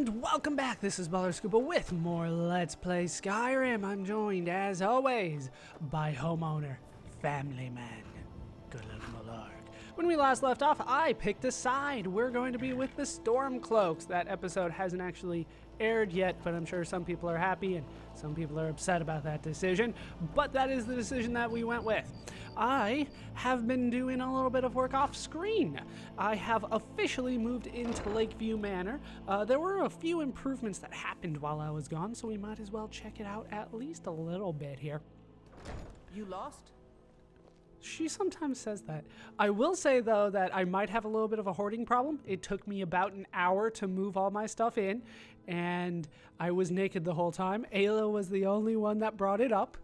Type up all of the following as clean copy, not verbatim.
And welcome back, this is Baller Scuba with more Let's Play Skyrim. I'm joined, as always, by homeowner, family man, good little Malark. When we last left off, I picked a side. We're going to be with the Stormcloaks. That episode hasn't actually aired yet, but I'm sure some people are happy and some people are upset about that decision. But that is the decision that we went with. I have been doing a little bit of work off screen. I have officially moved into Lakeview Manor. There were a few improvements that happened while I was gone, so we might as well check it out at least a little bit here. You lost? She sometimes says that. I will say, though, that I might have a little bit of a hoarding problem. It took me about an hour to move all my stuff in, and I was naked the whole time. Ayla was the only one that brought it up.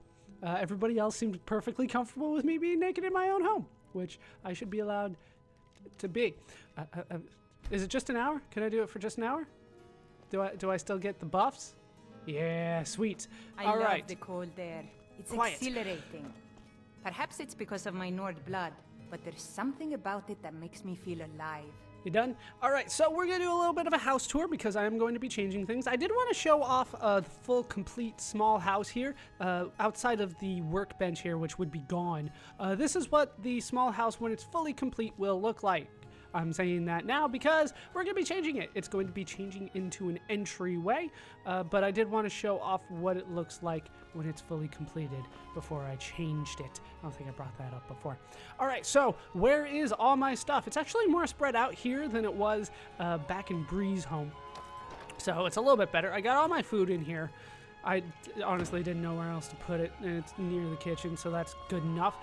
Everybody else seemed perfectly comfortable with me being naked in my own home, which I should be allowed to be. Is it just an hour? Can I do it for just an hour? Do I still get the buffs? Yeah, sweet. I love the cold air. It's Quiet. exhilarating. Perhaps it's because of my Nord blood, but there's something about it that makes me feel alive. You done? All right, so we're going to do a little bit of a house tour because I am going to be changing things. I did want to show off a full, complete, small house here outside of the workbench here, which would be gone. This is what the small house, when it's fully complete, will look like. I'm saying that now because we're going to be changing it. It's going to be changing into an entryway, but I did want to show off what it looks like when it's fully completed before I changed it. I don't think I brought that up before. All right, so where is all my stuff? It's actually more spread out here than it was back in Bree's home. So it's a little bit better. I got all my food in here. I honestly didn't know where else to put it, and it's near the kitchen, so that's good enough.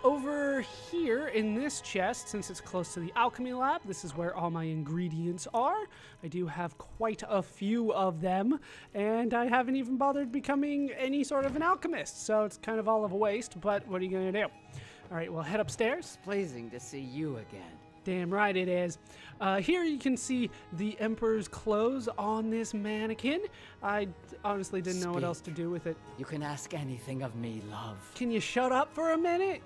Over here in this chest, since it's close to the alchemy lab, this is where all my ingredients are. I do have quite a few of them, and I haven't even bothered becoming any sort of an alchemist, so it's kind of all of a waste, but what are you going to do? All right, we'll head upstairs. It's pleasing to see you again. Damn right it is. Here you can see the Emperor's clothes on this mannequin. I honestly didn't know what else to do with it. You can ask anything of me, love. Can you shut up for a minute?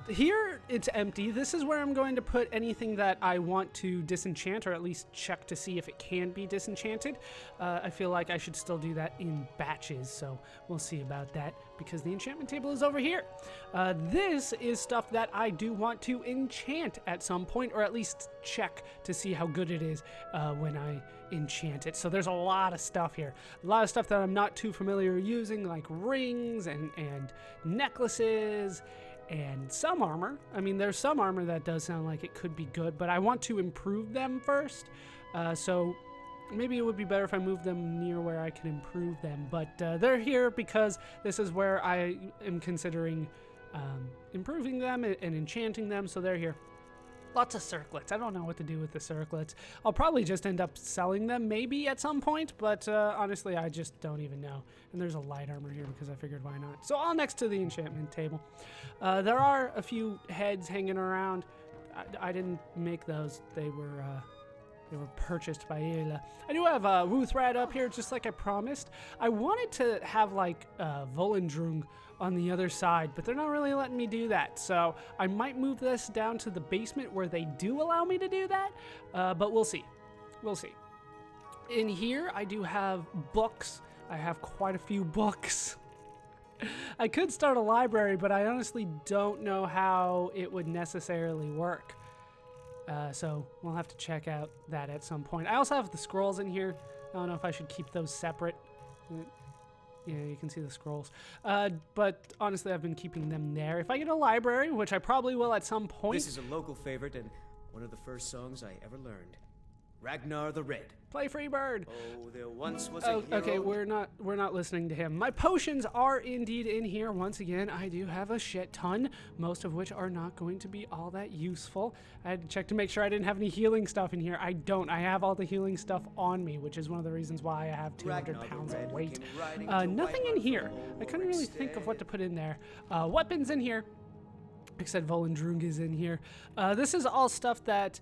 Here it's empty. This is where I'm going to put anything that I want to disenchant, or at least check to see if it can be disenchanted. I feel like I should still do that in batches, so we'll see about that because the enchantment table is over here. This is stuff that I do want to enchant at some point, or at least check to see how good it is when I enchant it. So there's a lot of stuff here. A lot of stuff that I'm not too familiar using, like rings and necklaces, and some armor. I mean, there's some armor that does sound like it could be good, but I want to improve them first. So maybe it would be better if I moved them near where I can improve them. But they're here because this is where I am considering improving them and enchanting them, so they're here. Lots of circlets. I don't know what to do with the circlets. I'll probably just end up selling them maybe at some point, but honestly, I just don't even know. And there's a light armor here because I figured why not. So all next to the enchantment table. There are a few heads hanging around. I didn't make those. They were purchased by Ayla. I do have Ruthrat up here, just like I promised. I wanted to have like Volendrung on the other side, but they're not really letting me do that. So I might move this down to the basement where they do allow me to do that, but we'll see. We'll see. In here, I do have books. I have quite a few books. I could start a library, but I honestly don't know how it would necessarily work. So we'll have to check out that at some point. I also have the scrolls in here. I don't know if I should keep those separate. Yeah, you can see the scrolls. But honestly, I've been keeping them there. If I get a library, which I probably will at some point. This is a local favorite and one of the first songs I ever learned. Ragnar the Red. Play Freebird. Oh, there once was a hero. Okay, we're not listening to him. My potions are indeed in here. Once again, I do have a shit ton, most of which are not going to be all that useful. I had to check to make sure I didn't have any healing stuff in here. I don't. I have all the healing stuff on me, which is one of the reasons why I have 200 pounds of weight. Nothing in here. I couldn't really think of what to put in there. Weapons in here. Like I said, Volendrung is in here. This is all stuff that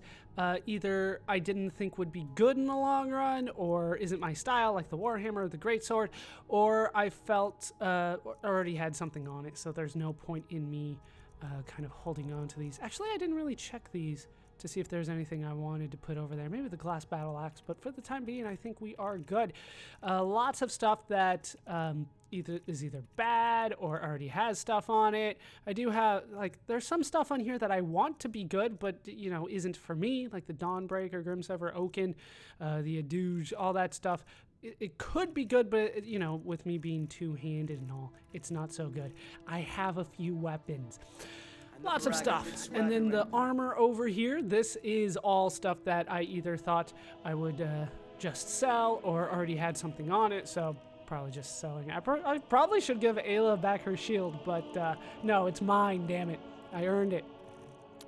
either I didn't think would be good in the long run, or isn't my style, like the Warhammer or the Greatsword, or I felt already had something on it, so there's no point in me kind of holding on to these. Actually, I didn't really check these to see if there's anything I wanted to put over there. Maybe the glass battle axe, but for the time being, I think we are good. Lots of stuff that either bad or already has stuff on it. I do have, like, there's some stuff on here that I want to be good, but, you know, isn't for me, like the Dawnbreaker, Grimsever, Oaken, the Aduge, all that stuff. It could be good, but, you know, with me being two-handed and all, it's not so good. I have a few weapons. Lots of stuff. And then the armor over here, this is all stuff that I either thought I would just sell or already had something on it, so probably just selling. I probably should give Ayla back her shield, but no, it's mine, damn it. I earned it.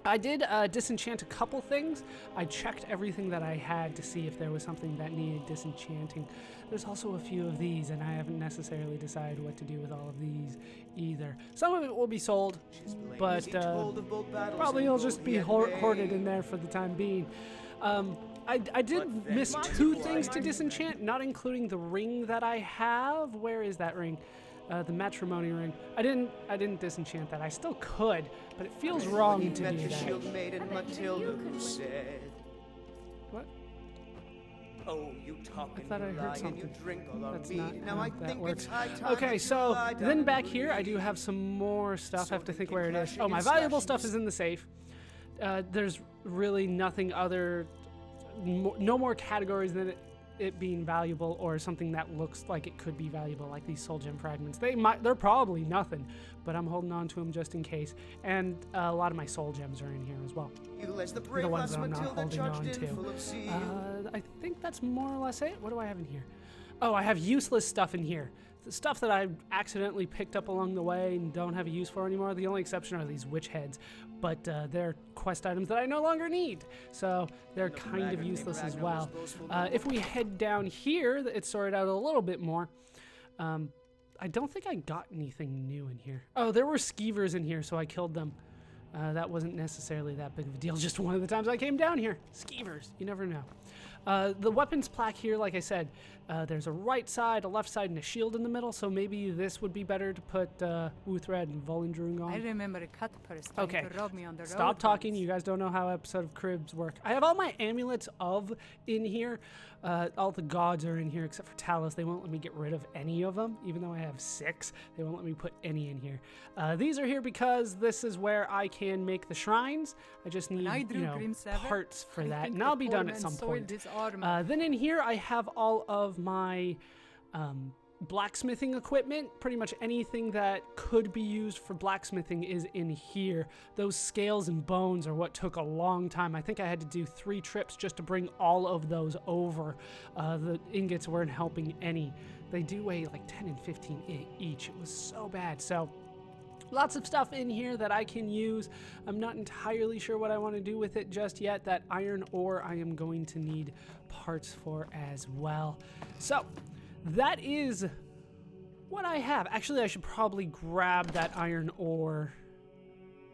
I did disenchant a couple things. I checked everything that I had to see if there was something that needed disenchanting. There's also a few of these, and I haven't necessarily decided what to do with all of these either. Some of it will be sold, but probably it'll just be hoarded in there for the time being. I did miss two things to disenchant, not including the ring that I have. Where is that ring? The matrimony ring. I didn't disenchant that. I still could, but it feels wrong to do that. What? Oh, you talk I thought I heard something. That's not now how I that think works. it's high time Okay, you so lie down then back and here, I breathe. do have some more stuff. I have to think where it is. Clashing Oh, my and valuable slashing stuff is in the safe. There's really nothing other, no more categories than it being valuable or something that looks like it could be valuable, like these soul gem fragments. They're probably nothing, but I'm holding on to them just in case. And a lot of my soul gems are in here as well. The ones that I'm not holding on to. I think that's more or less it. What do I have in here? Oh, I have useless stuff in here. The stuff that I accidentally picked up along the way and don't have a use for anymore. The only exception are these witch heads, but they're quest items that I no longer need, so they're kind of useless as well. If we head down here, it's sorted out a little bit more. I don't think I got anything new in here. Oh, there were skeevers in here, so I killed them. That wasn't necessarily that big of a deal. Just one of the times I came down here. Skeevers, you never know. The weapons plaque here, like I said, there's a right side, a left side, and a shield in the middle, so maybe this would be better to put Wuthred and Volendrung on. I remember a cut person Okay, to rob me on the road. stop talking. once. You guys don't know how episode of Cribs work. I have all my amulets in here. All the gods are in here except for Talos. They won't let me get rid of any of them, even though I have 6. They won't let me put any in here. These are here because this is where I can make the shrines. I just need, parts for that, and I'll be done at some point. Then in here, I have all of my blacksmithing equipment. Pretty much anything that could be used for blacksmithing is in here. Those scales and bones are what took a long time. I think I had to do 3 trips just to bring all of those over. The ingots weren't helping any. They do weigh like 10 and 15 each. It was so bad. So lots of stuff in here that I can use. I'm not entirely sure what I want to do with it just yet. That iron ore I am going to need parts for as well. So that is what I have. Actually, I should probably grab that iron ore.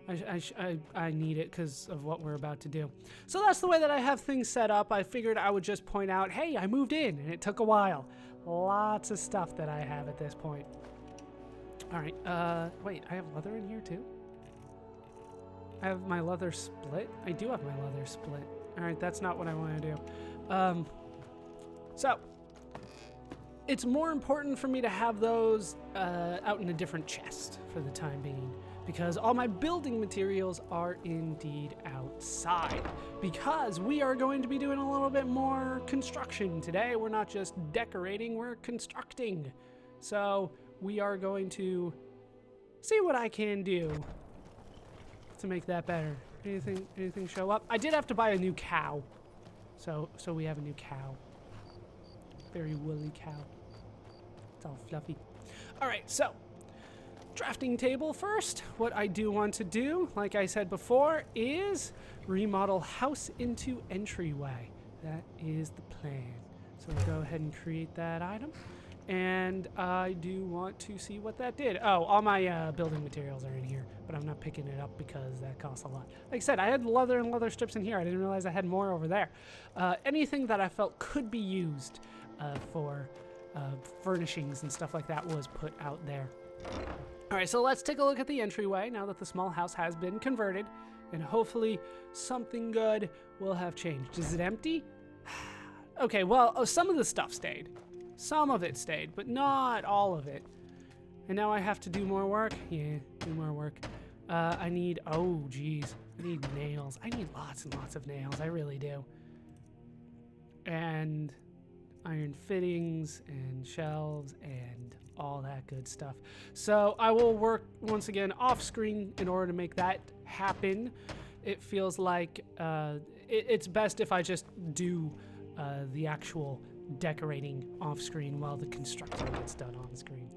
I need it because of what we're about to do. So that's the way that I have things set up. I figured I would just point out, hey, I moved in, and it took a while. Lots of stuff that I have at this point. All right, wait, I have leather in here too? I have my leather split? I do have my leather split. All right, that's not what I want to do. So, it's more important for me to have those out in a different chest for the time being, because all my building materials are indeed outside, because we are going to be doing a little bit more construction today. We're not just decorating, we're constructing. So we are going to see what I can do to make that better. Anything show up? I did have to buy a new cow. So we have a new cow. Very woolly cow. It's all fluffy. All right, so drafting table first. What I do want to do, like I said before, is remodel house into entryway. That is the plan. So we'll go ahead and create that item. And I do want to see what that did. Oh, all my building materials are in here, but I'm not picking it up because that costs a lot. Like I said, I had leather and leather strips in here. I didn't realize I had more over there. Anything that I felt could be used for furnishings and stuff like that was put out there. All right, so let's take a look at the entryway now that the small house has been converted. and hopefully something good will have changed. Is it empty? Okay, well, some of the stuff stayed. Some of it stayed, but not all of it. And now I have to do more work? Yeah, do more work. I need, oh geez, I need nails. I need lots and lots of nails, I really do. And iron fittings and shelves and all that good stuff. So I will work once again off screen in order to make that happen. It feels like it's best if I just do the actual decorating off screen while the constructing gets done on screen.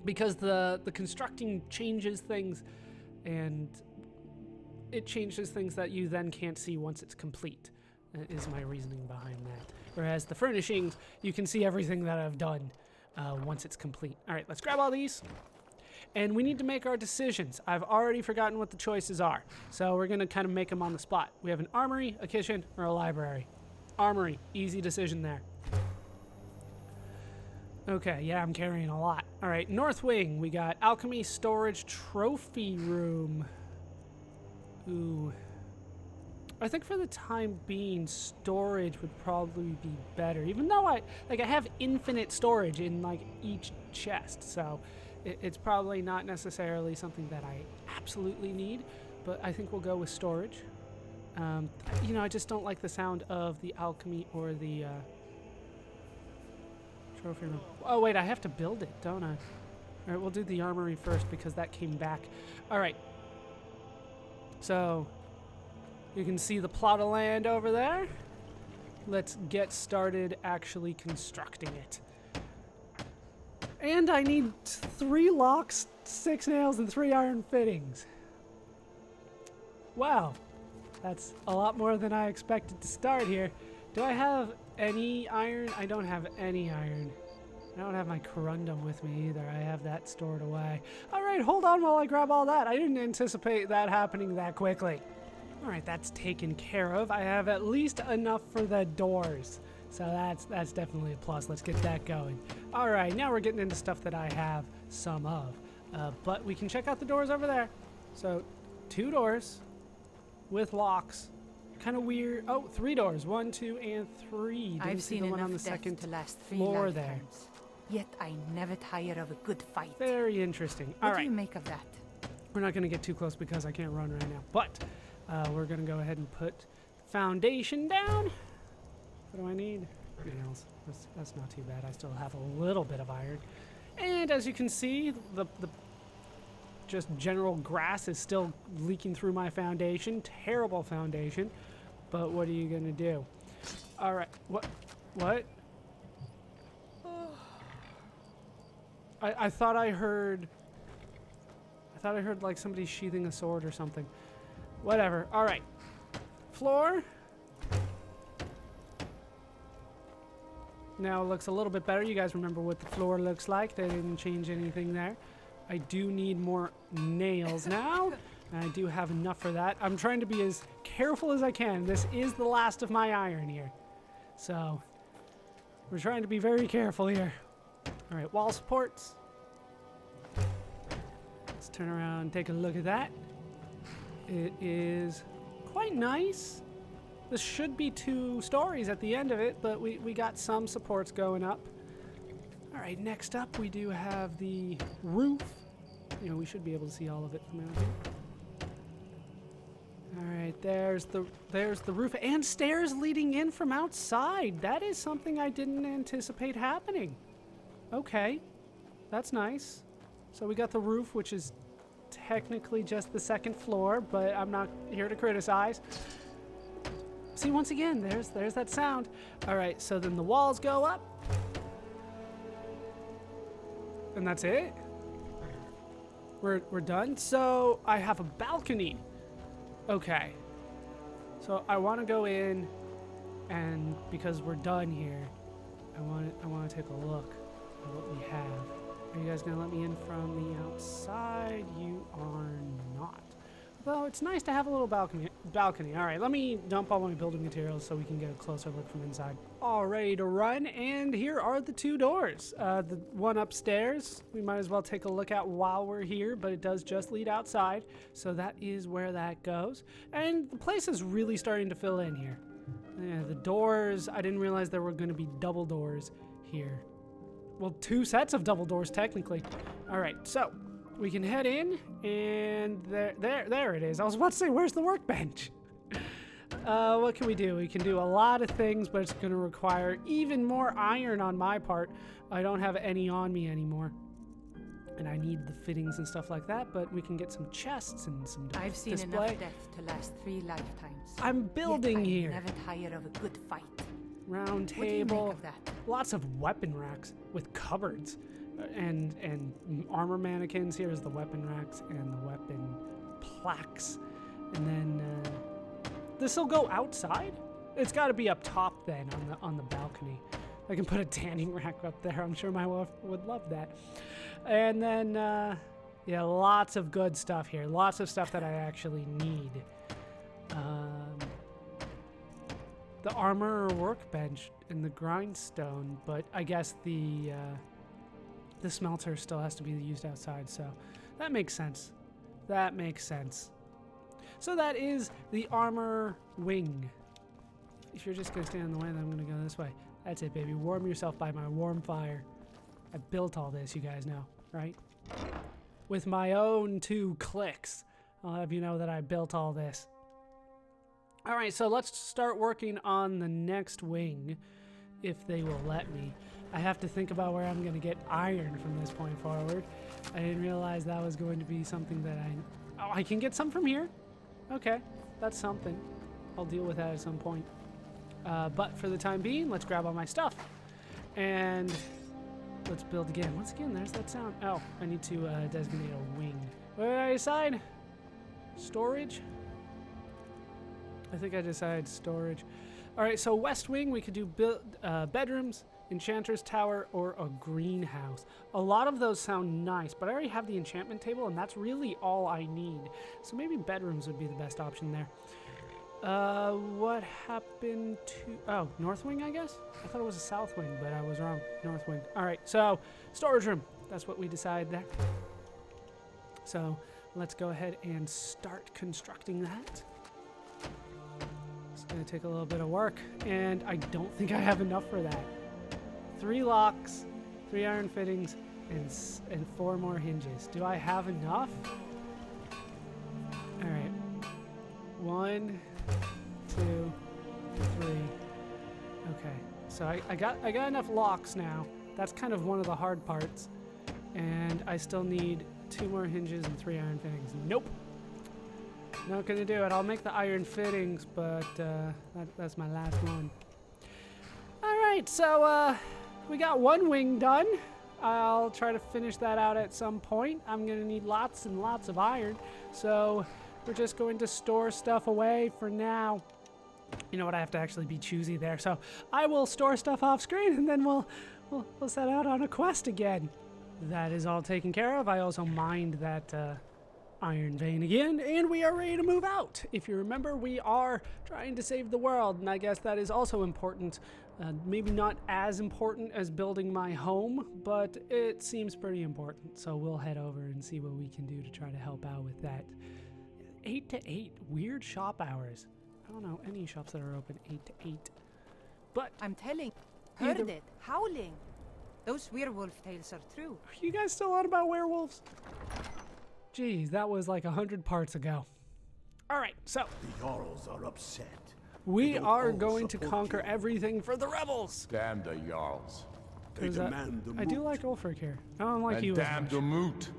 Because the constructing changes things, and it changes things that you then can't see once it's complete, is my reasoning behind that. Whereas the furnishings, you can see everything that I've done once it's complete. All right, let's grab all these. And we need to make our decisions. I've already forgotten what the choices are, so we're going to kind of make them on the spot. We have an armory, a kitchen, or a library. Armory, easy decision there. Okay, yeah, I'm carrying a lot. All right, North Wing, we got alchemy, storage, trophy room. Ooh. I think for the time being, storage would probably be better. Even though I have infinite storage in like each chest, so it's probably not necessarily something that I absolutely need, but I think we'll go with storage. You know, I just don't like the sound of the alchemy or the trophy room. Oh wait, I have to build it, don't I? All right, we'll do the armory first because that came back. All right. So you can see the plot of land over there. Let's get started actually constructing it. And I need 3 locks, 6 nails, and 3 iron fittings. Wow, that's a lot more than I expected to start here. Do I have any iron? I don't have any iron. I don't have my corundum with me either. I have that stored away. All right, hold on while I grab all that. I didn't anticipate that happening that quickly. All right, that's taken care of. I have at least enough for the doors. So that's definitely a plus. Let's get that going. All right, now we're getting into stuff that I have some of. But we can check out the doors over there. So 2 doors with locks. Kind of weird. Oh, 3 doors. 1, 2, and 3. Didn't I've see seen the one enough on the death second to last 3 floor there. lifetimes. Yet I never tire of a good fight. Very interesting. What All do you right, make of that? we're not going to get too close because I can't run right now. But we're going to go ahead and put the foundation down. What do I need? Nails. That's not too bad. I still have a little bit of iron. And as you can see, the just general grass is still leaking through my foundation. Terrible foundation. But what are you going to do? All right. What? I thought I heard like somebody sheathing a sword or something. Whatever. All right. Floor. Now it looks a little bit better. You guys remember what the floor looks like. They didn't change anything there. I do need more nails now. And I do have enough for that. I'm trying to be as careful as I can. This is the last of my iron here. So we're trying to be very careful here. All right, wall supports. Let's turn around and take a look at that. It is quite nice. This should be 2 stories at the end of it, but we got some supports going up. All right, next up we do have the roof. You know, we should be able to see all of it from out here. All right, there's the roof and stairs leading in from outside. That is something I didn't anticipate happening. Okay, that's nice. So we got the roof, which is technically just the 2nd floor, but I'm not here to criticize. See, once again, there's that sound. All right, so then the walls go up. And that's it. We're done. So I have a balcony. Okay. So I want to go in, and because we're done here, I want to take a look at what we have. Are you guys gonna let me in from the outside? You are not. Though it's nice to have a little balcony. balcony. All right, let me dump all my building materials so we can get a closer look from inside. All ready to run, and here are the two doors. The one upstairs, we might as well take a look at while we're here, but it does just lead outside, so that is where that goes. And the place is really starting to fill in here. Yeah, the doors, I didn't realize there were going to be double doors here. Well, 2 sets of double doors, technically. All right, so we can head in, and there it is. I was about to say, where's the workbench? What can we do? We can do a lot of things, but it's going to require even more iron on my part. I don't have any on me anymore, and I need the fittings and stuff like that, but we can get some chests and some display. I've seen enough death to last 3 lifetimes. I'm building here. Never tired of a good fight. Round table. What do you make of that? Lots of weapon racks with cupboards and armor mannequins. Here's the weapon racks and the weapon plaques. And then this will go outside. It's got to be up top then on the balcony. I can put a tanning rack up there. I'm sure my wife would love that. And then yeah, lots of good stuff here. Lots of stuff that I actually need. The armor workbench and the grindstone, but I guess the smelter still has to be used outside, so that makes sense. That makes sense. So that is the armor wing. If you're just gonna stand in the way, then I'm gonna go this way. That's it, baby. Warm yourself by my warm fire. I built all this, you guys know, right? With my own 2 clicks. I'll have you know that I built all this. All right, so let's start working on the next wing, if they will let me. I have to think about where I'm going to get iron from this point forward. I didn't realize that was going to be something that I can get some from here. Okay, that's something. I'll deal with that at some point. But for the time being, let's grab all my stuff. And let's build again. Once again, there's that sound. Oh, I need to designate a wing. What did I decide? Storage? I think I decided storage. All right, so west wing, we could do bedrooms, enchanter's tower, or a greenhouse. A lot of those sound nice, but I already have the enchantment table, and that's really all I need. So maybe bedrooms would be the best option there. What happened to... Oh, north wing, I guess? I thought it was a south wing, but I was wrong. North wing. All right, so storage room. That's what we decided there. So let's go ahead and start constructing that. It's going to take a little bit of work, and I don't think I have enough for that. 3 locks, 3 iron fittings, and 4 more hinges. Do I have enough? All right. 1, 2, 3. Okay. So I got enough locks now. That's kind of one of the hard parts. And I still need 2 more hinges and 3 iron fittings. Nope. Not gonna do it. I'll make the iron fittings, but that's my last one. All right, so we got 1 wing done. I'll try to finish that out at some point. I'm gonna need lots and lots of iron, so we're just going to store stuff away for now. You know what? I have to actually be choosy there, so I will store stuff off screen, and then we'll set out on a quest again. That is all taken care of. I also mined that iron vein again, and we are ready to move out. If you remember, we are trying to save the world, and I guess that is also important. Maybe not as important as building my home, but it seems pretty important. So we'll head over and see what we can do to try to help out with that. 8 to 8, weird shop hours. I don't know any shops that are open 8 to 8. But I'm telling. Heard it. Howling. Those werewolf tales are true. Are you guys still on about werewolves? Jeez, that was like 100 parts ago. All right, so The Jarls are upset. we don't are all going to support conquer you. everything for the rebels. Damn the Jarls. They 'Cause, demand the I do moot. like Ulfric here. I don't like And you damn as the much. moot.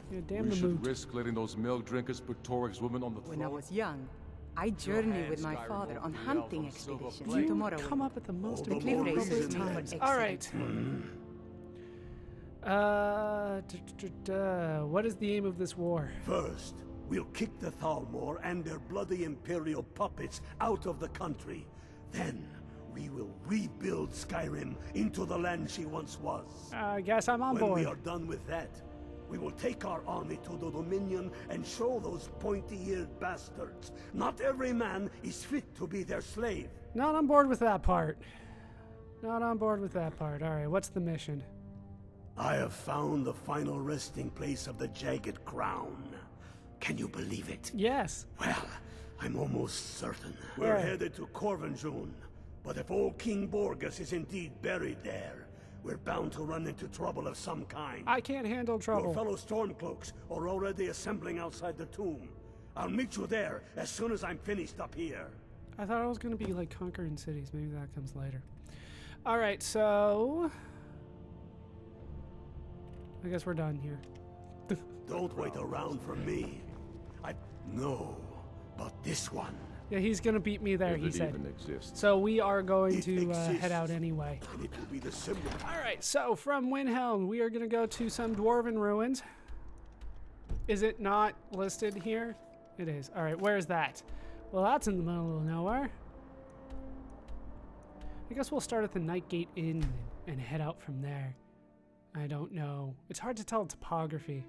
Yeah, damn We the should moot. risk letting those milk drinkers put Torik's women on the When I throne. was young, I journeyed with my Skyrim father on won't be hunting out on silver expeditions plate. to You Morrowind. come up at the most All the Cliff more races appropriate reason. made for times. excellent All right. What is the aim of this war? First, we'll kick the Thalmor and their bloody Imperial puppets out of the country. Then, we will rebuild Skyrim into the land she once was. I guess I'm on When we board. are done with that, We will take our army to the Dominion and show those pointy-eared bastards. Not every man is fit to be their slave. Not on board with that part. Not on board with that part. All right, what's the mission? I have found the final resting place of the Jagged Crown. Can you believe it? Yes. Well, I'm almost certain. Where? We're headed to Corvinjune. But if old King Borgus is indeed buried there, we're bound to run into trouble of some kind. I can't handle Your trouble. fellow Stormcloaks are already assembling outside the tomb. I'll meet you there as soon as I'm finished up here. I thought I was going to be like conquering cities. Maybe that comes later. All right, so I guess we're done here. Don't wait around for me. No, but this one. Yeah, he's going to beat me there, If he it said. even exists. So we are going It to head exists. out anyway. And it will be the symbol. All right, so from Windhelm, we are going to go to some dwarven ruins. Is it not listed here? It is. All right, where's that? Well, that's in the middle of nowhere. I guess we'll start at the Nightgate Inn and head out from there. I don't know. It's hard to tell topography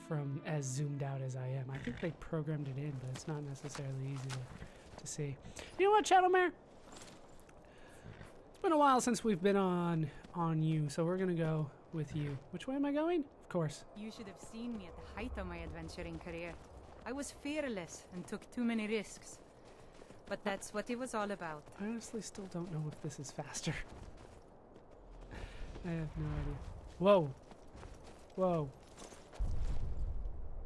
from as zoomed out as I am. I think they programmed it in, but it's not necessarily easy to see. You know what, Shadowmare? It's been a while since we've been on you, so we're gonna go with you. Which way am I going? Of course. You should have seen me at the height of my adventuring career. I was fearless and took too many risks. But that's what it was all about. I honestly still don't know if this is faster. I have no idea. Whoa. Whoa.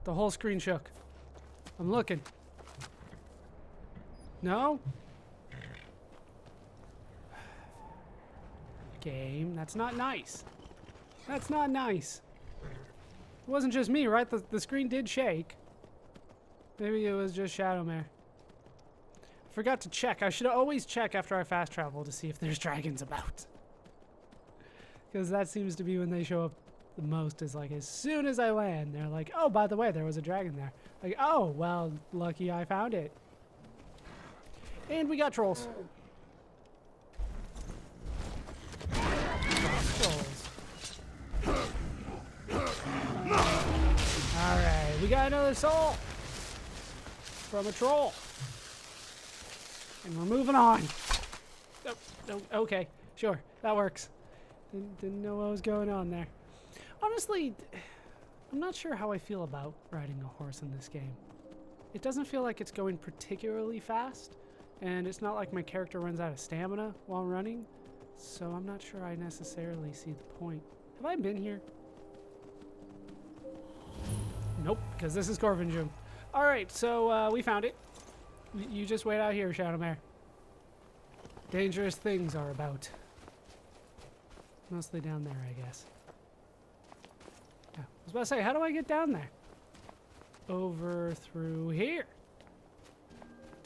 The whole screen shook. I'm looking. No? Game, that's not nice. That's not nice. It wasn't just me, right? The screen did shake. Maybe it was just Shadowmare. Forgot to check. I should always check after I fast travel to see if there's dragons about. Because that seems to be when they show up the most, is like as soon as I land, they're like, oh, by the way, there was a dragon there. Like, oh, well, lucky I found it. And we got trolls. Trolls. Alright, we got another soul from a troll. And we're moving on. Oh, okay, sure, that works. Didn't know what was going on there. Honestly, I'm not sure how I feel about riding a horse in this game. It doesn't feel like it's going particularly fast, and it's not like my character runs out of stamina while running, so I'm not sure I necessarily see the point. Have I been here? Nope, because this is Corvinjune. Alright, so we found it. You just wait out here, Shadowmare. Dangerous things are about. Mostly down there, I guess. Yeah, I was about to say, how do I get down there? Over through here.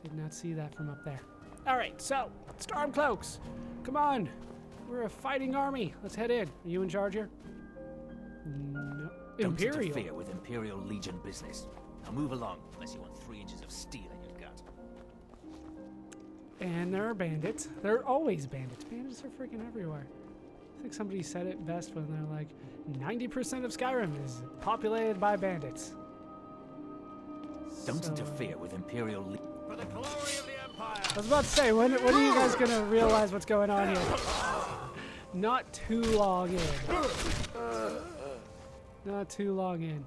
Did not see that from up there. Alright, so, Stormcloaks, come on. We're a fighting army. Let's head in. Are you in charge here? No. Don't Imperial. interfere with Imperial Legion business. Now move along, unless you want 3 inches of steel in your gut. And there are bandits. There are always bandits. Bandits are freaking everywhere. I think somebody said it best when they're like, 90% of Skyrim is populated by bandits. Don't So, interfere with Imperial Legion. For the glory of the Empire! I was about to say, when are you guys gonna realize what's going on here? Not too long in. Not too long in.